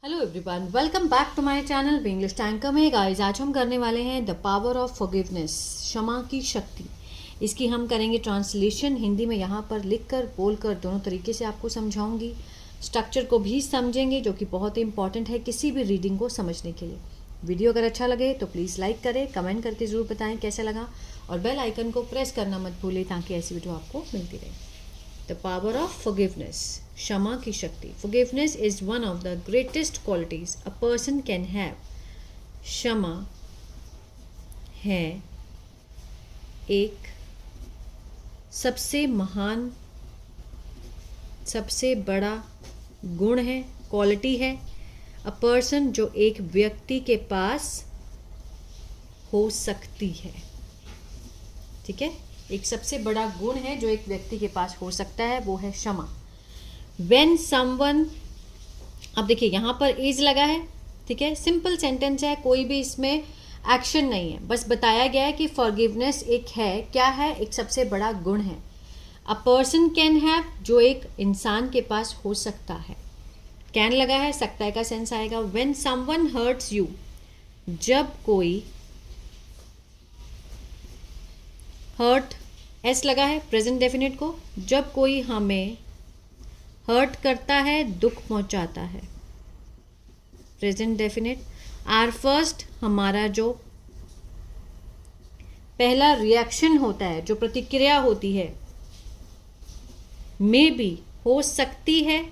Hello everyone, welcome back to my channel English tanker में। Guys, आज हम करने वाले हैं द पावर ऑफ फॉरगिवनेस, क्षमा की शक्ति। इसकी हम करेंगे ट्रांसलेशन हिंदी में, यहाँ पर लिखकर बोलकर दोनों तरीके से आपको समझाऊंगी। स्ट्रक्चर को भी समझेंगे जो कि बहुत ही इंपॉर्टेंट है किसी भी रीडिंग को समझने के लिए। वीडियो अगर अच्छा लगे तो प्लीज़ लाइक करें, कमेंट करके ज़रूर बताएं कैसा लगा, और बेल आइकन को प्रेस करना मत भूलें ताकि ऐसी वीडियो आपको मिलती रहे। द पावर ऑफ फॉरगिवनेस, क्षमा की शक्ति। Forgiveness is one of the greatest qualities a person can have. क्षमा है एक सबसे महान, सबसे बड़ा गुण है, क्वालिटी है। अ पर्सन, जो एक व्यक्ति के पास हो सकती है। ठीक है, एक सबसे बड़ा गुण है जो एक व्यक्ति के पास हो सकता है, वो है क्षमा। When someone, अब देखिए यहाँ पर इज लगा है, ठीक है, सिंपल सेंटेंस है, कोई भी इसमें एक्शन नहीं है, बस बताया गया है कि फॉरगिवनेस एक है, क्या है, एक सबसे बड़ा गुण है। अ पर्सन कैन हैव, जो एक इंसान के पास हो सकता है। कैन लगा है, सकता है का सेंस आएगा। When someone hurts you, जब कोई, हर्ट एस लगा है प्रेजेंट डेफिनेट को, जब कोई हमें हर्ट करता है, दुख पहुंचाता है, प्रेजेंट डेफिनेट। आर फर्स्ट, हमारा जो पहला रिएक्शन होता है, जो प्रतिक्रिया होती है, मे बी, हो सकती है,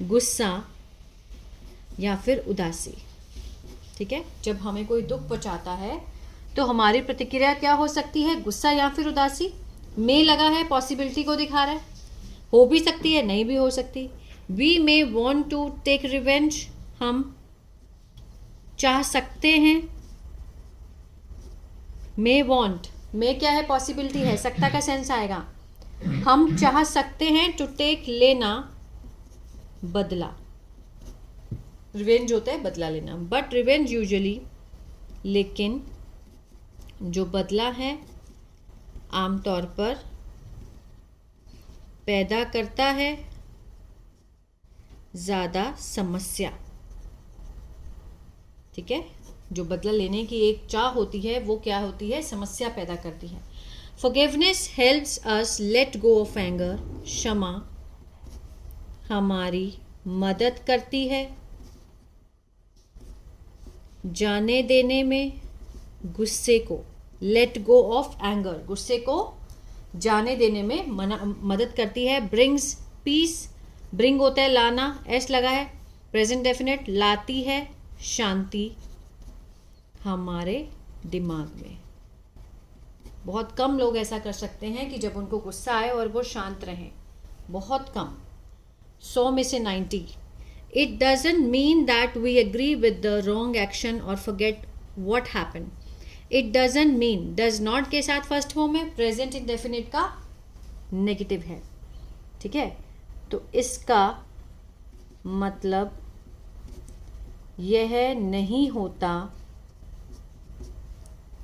गुस्सा या फिर उदासी। ठीक है, जब हमें कोई दुख पहुंचाता है तो हमारी प्रतिक्रिया क्या हो सकती है, गुस्सा या फिर उदासी। मे लगा है, पॉसिबिलिटी को दिखा रहा है, हो भी सकती है, नहीं भी हो सकती। We may want to take revenge, हम चाह सकते हैं। मे वॉन्ट, मे क्या है, पॉसिबिलिटी है, सकता का सेंस आएगा। हम चाह सकते हैं, टू टेक, लेना, बदला। रिवेंज होता है बदला लेना, बट रिवेंज यूजुअली, लेकिन जो बदला है आमतौर पर पैदा करता है ज़्यादा समस्या। ठीक है, जो बदला लेने की एक चाह होती है वो क्या होती है, समस्या पैदा करती है। Forgiveness helps us let go of anger, क्षमा हमारी मदद करती है जाने देने में गुस्से को। लेट गो ऑफ एंगर, गुस्से को जाने देने में मदद करती है। ब्रिंग्स पीस, ब्रिंग होता है लाना, एस लगा है, प्रेजेंट डेफिनेट, लाती है शांति हमारे दिमाग में। बहुत कम लोग ऐसा कर सकते हैं कि जब उनको गुस्सा आए और वो शांत रहें, बहुत कम, 100 में से 90। It doesn't mean that we agree with the wrong action और forget what happened. It doesn't mean, does not के साथ फर्स्ट फॉर्म है, प्रेजेंट इंडेफिनिट का नेगेटिव है। ठीक है, तो इसका मतलब यह नहीं होता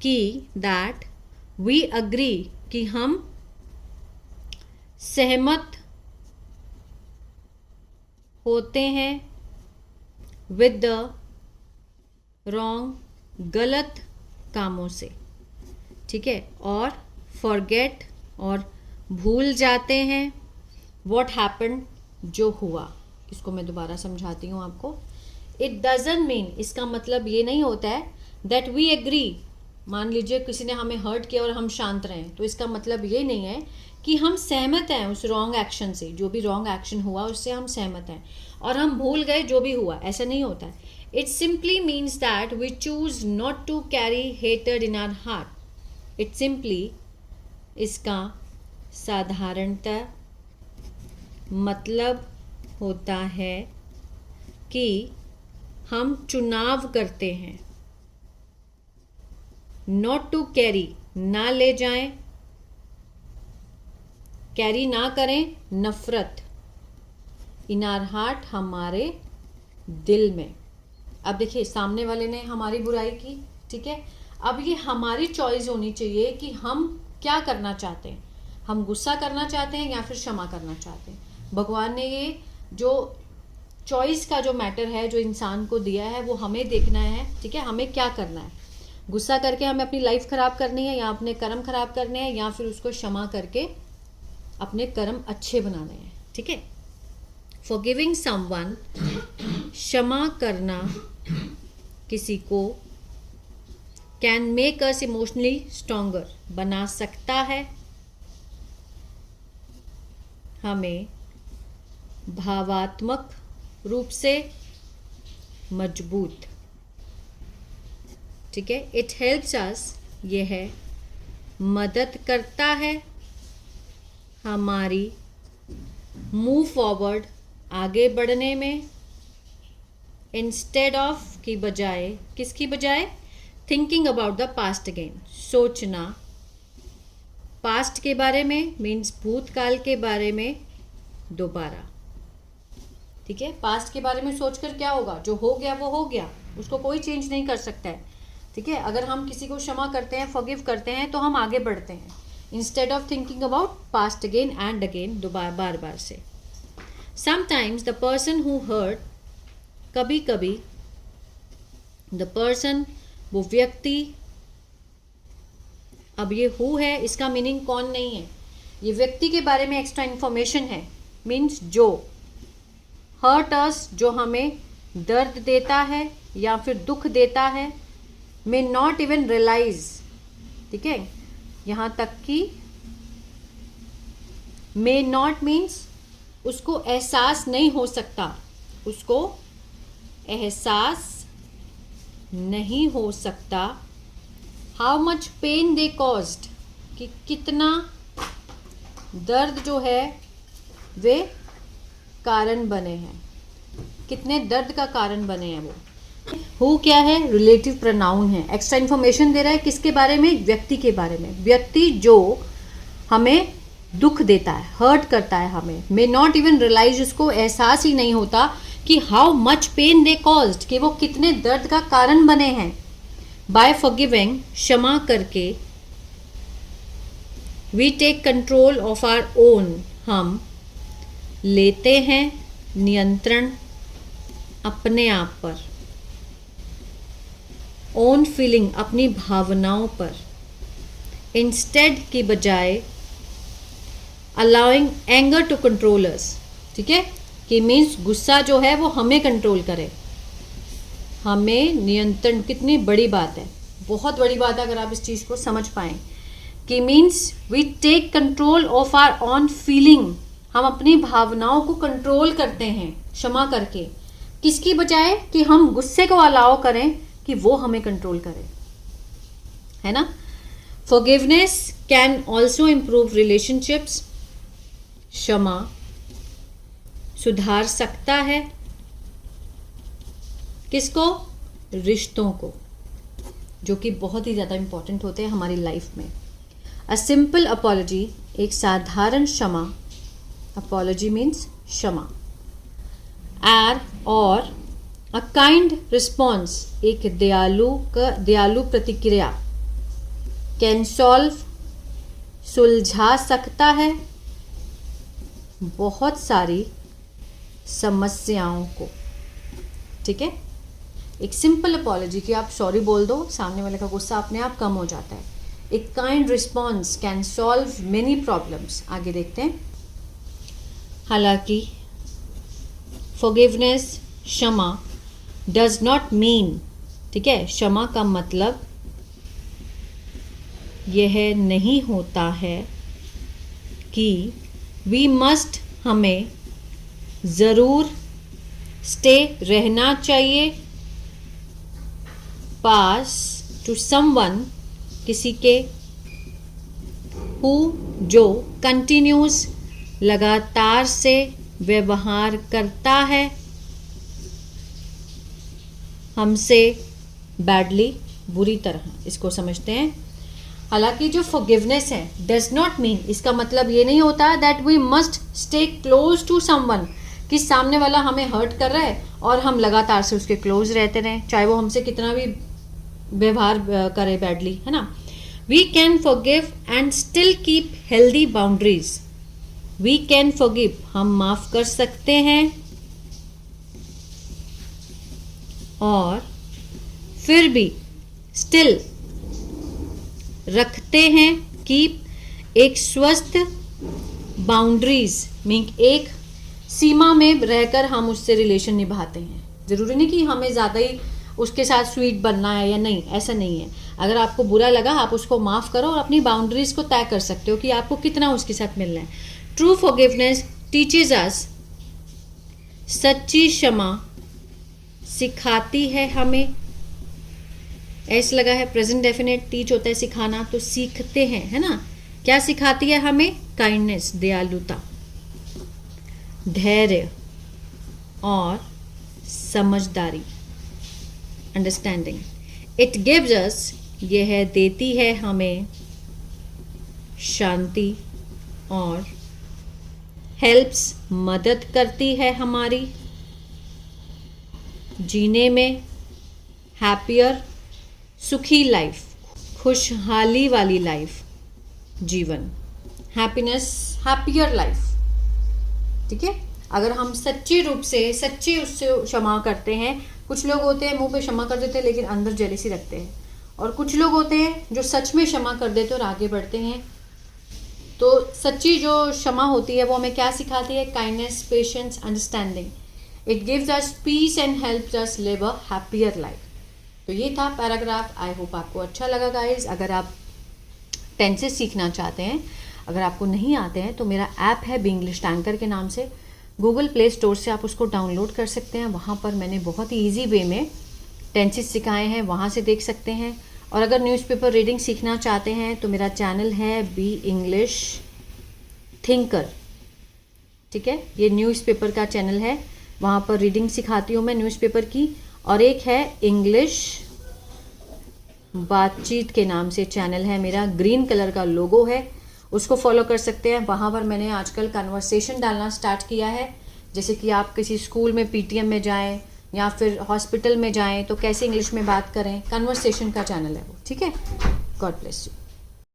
कि दैट वी अग्री, कि हम सहमत होते हैं विद द रॉन्ग, गलत कामों से। ठीक है, और फॉरगेट, और भूल जाते हैं, व्हाट हैपेंड, जो हुआ। इसको मैं दोबारा समझाती हूँ आपको। इट डजंट मीन, इसका मतलब ये नहीं होता है दैट वी एग्री, मान लीजिए किसी ने हमें हर्ट किया और हम शांत रहें, तो इसका मतलब ये नहीं है कि हम सहमत हैं उस रॉन्ग एक्शन से, जो भी रॉन्ग एक्शन हुआ उससे हम सहमत हैं और हम भूल गए जो भी हुआ, ऐसा नहीं होता है। It simply means that we choose not to carry hatred in our heart. It simply, इसका साधारणतः मतलब होता है कि हम चुनाव करते हैं, not to carry, ना ले जाएं, कैरी ना करें, नफरत, in our heart, हमारे दिल में। अब देखिए, सामने वाले ने हमारी बुराई की, ठीक है, अब ये हमारी चॉइस होनी चाहिए कि हम क्या करना चाहते हैं, हम गुस्सा करना चाहते हैं या फिर क्षमा करना चाहते हैं। भगवान ने ये जो चॉइस का जो मैटर है जो इंसान को दिया है वो हमें देखना है, ठीक है, हमें क्या करना है। गुस्सा करके हमें अपनी लाइफ खराब करनी है या अपने कर्म खराब करने हैं, या फिर उसको क्षमा करके अपने कर्म अच्छे बनाने हैं, ठीक है। फॉरगिविंग समवन, क्षमा करना किसी को, can make us emotionally stronger, बना सकता है हमें भावात्मक रूप से मजबूत, ठीक है। इट हेल्प्स अस, यह मदद करता है हमारी मूव फॉरवर्ड, आगे बढ़ने में, इंस्टेड ऑफ की बजाय, किसकी बजाय, thinking about the past again, सोचना पास्ट के बारे में, मीन्स भूतकाल के बारे में दोबारा, ठीक है। पास्ट के बारे में सोचकर क्या होगा, जो हो गया वो हो गया, उसको कोई चेंज नहीं कर सकता है, ठीक है। अगर हम किसी को क्षमा करते हैं, फॉरगिव करते हैं, तो हम आगे बढ़ते हैं, instead of thinking about past again and again, दोबारा बार बार से। Sometimes the person who hurt, कभी कभी द पर्सन, वो व्यक्ति, अब ये हु है, इसका मीनिंग कौन नहीं है, ये व्यक्ति के बारे में एक्स्ट्रा इन्फॉर्मेशन है, मीन्स जो हर्ट अस, जो हमें दर्द देता है या फिर दुख देता है, मे नॉट इवन रियलाइज, ठीक है, यहाँ तक कि मे नॉट मीन्स उसको एहसास नहीं हो सकता, उसको एहसास नहीं हो सकता, how much pain they caused, कि कितना दर्द जो है वे कारण बने हैं, कितने दर्द का कारण बने हैं वो। हु क्या है, रिलेटिव प्रोनाउन है, एक्स्ट्रा इन्फॉर्मेशन दे रहा है किसके बारे में, व्यक्ति के बारे में, व्यक्ति जो हमें दुख देता है, हर्ट करता है हमें, मे नॉट इवन रियलाइज, उसको एहसास ही नहीं होता कि how much pain they caused, कि वो कितने दर्द का कारण बने हैं। बाय फॉरगिविंग, क्षमा करके, we take control of our own, हम लेते हैं नियंत्रण अपने आप पर, ओन फीलिंग, अपनी भावनाओं पर, इंस्टेड की बजाय, अलाउइंग एंगर टू कंट्रोल अस, ठीक है, कि मीन्स गुस्सा जो है वो हमें कंट्रोल करे, हमें नियंत्रण, कितनी बड़ी बात है, बहुत बड़ी बात है अगर आप इस चीज़ को समझ पाएं, कि means we take control of our own feeling, हम अपनी भावनाओं को कंट्रोल करते हैं क्षमा करके, किसकी बजाय, कि हम गुस्से को अलाउ करें कि वो हमें कंट्रोल करे, है ना। Forgiveness can also improve relationships, क्षमा सुधार सकता है किसको, रिश्तों को, जो कि बहुत ही ज़्यादा इंपॉर्टेंट होते हैं हमारी लाइफ में। अ सिंपल अपॉलॉजी, एक साधारण क्षमा, अपॉलॉजी मीन्स क्षमा, और अ काइंड रिस्पॉन्स, एक दयालु प्रतिक्रिया, कैन सॉल्व, सुलझा सकता है बहुत सारी समस्याओं को, ठीक है। एक सिंपल अपॉलॉजी कि आप सॉरी बोल दो, सामने वाले का गुस्सा अपने आप कम हो जाता है। एक kind response can solve many problems. आगे देखते हैं। हालांकि फॉरगिवनेस, क्षमा, डज नॉट मीन, ठीक है, क्षमा का मतलब यह नहीं होता है कि वी मस्ट, हमें ज़रूर स्टे, रहना चाहिए, पास टू समवन, किसी के, हु, जो, कंटिन्यूस, लगातार से व्यवहार करता है हमसे बैडली, बुरी तरह, इसको समझते हैं। हालांकि जो फॉरगिवनेस है, डज नॉट मीन, इसका मतलब ये नहीं होता that we must stay close to someone, कि सामने वाला हमें हर्ट कर रहा है और हम लगातार से उसके क्लोज रहते रहें, चाहे वो हमसे कितना भी व्यवहार करे बैडली, है ना। We can forgive and still keep healthy boundaries. We can forgive, हम माफ कर सकते हैं और फिर भी स्टिल रखते हैं, कीप एक स्वस्थ बाउंड्रीज मीन एक सीमा में रहकर हम उससे रिलेशन निभाते हैं। ज़रूरी नहीं कि हमें ज़्यादा ही उसके साथ स्वीट बनना है या नहीं, ऐसा नहीं है। अगर आपको बुरा लगा आप उसको माफ़ करो और अपनी बाउंड्रीज को तय कर सकते हो कि आपको कितना उसके साथ मिलना है। ट्रू फॉरगिवनेस टीचेज अस, सच्ची क्षमा सिखाती है हमें। ऐसा लगा है प्रेजेंट डेफिनेट, टीच होता है सिखाना, तो सीखते हैं, है ना। क्या सिखाती है हमें? काइंडनेस, दयालुता, धैर्य और समझदारी, अंडरस्टैंडिंग। इट गिव्स अस, यह देती है हमें शांति और हेल्प्स, मदद करती है हमारी जीने में हैप्पियर, सुखी लाइफ, खुशहाली वाली लाइफ, जीवन, हैप्पीनेस, हैप्पियर लाइफ। ठीक है, अगर हम सच्चे रूप से सच्चे उससे क्षमा करते हैं, कुछ लोग होते हैं मुंह पे क्षमा कर देते हैं लेकिन अंदर जेलसी रखते हैं, और कुछ लोग होते हैं जो सच में क्षमा कर देते हैं और आगे बढ़ते हैं। तो सच्ची जो क्षमा होती है वो हमें क्या सिखाती है? Kindness, patience, understanding. It gives us piece and helps us live a happier life. तो ये था पैराग्राफ। आई होप आपको अच्छा लगा गाइज। अगर आप टेंसेस सीखना चाहते हैं, अगर आपको नहीं आते हैं, तो मेरा ऐप है बी इंग्लिश टैंकर के नाम से, गूगल प्ले स्टोर से आप उसको डाउनलोड कर सकते हैं। वहाँ पर मैंने बहुत ही ईजी वे में टेंसेस सिखाए हैं, वहाँ से देख सकते हैं। और अगर न्यूज़पेपर रीडिंग सीखना चाहते हैं तो मेरा चैनल है बी इंग्लिश थिंकर। ठीक है, ये न्यूज़पेपर का चैनल है, वहाँ पर रीडिंग सिखाती हूँ मैं न्यूज़पेपर की। और एक है इंग्लिश बातचीत के नाम से चैनल है मेरा, ग्रीन कलर का लोगो है, उसको फॉलो कर सकते हैं। वहाँ पर मैंने आजकल कन्वर्सेशन डालना स्टार्ट किया है, जैसे कि आप किसी स्कूल में पीटीएम में जाएं या फिर हॉस्पिटल में जाएं तो कैसे इंग्लिश में बात करें, कन्वर्सेशन का चैनल है वो। ठीक है, गॉड ब्लेस यू।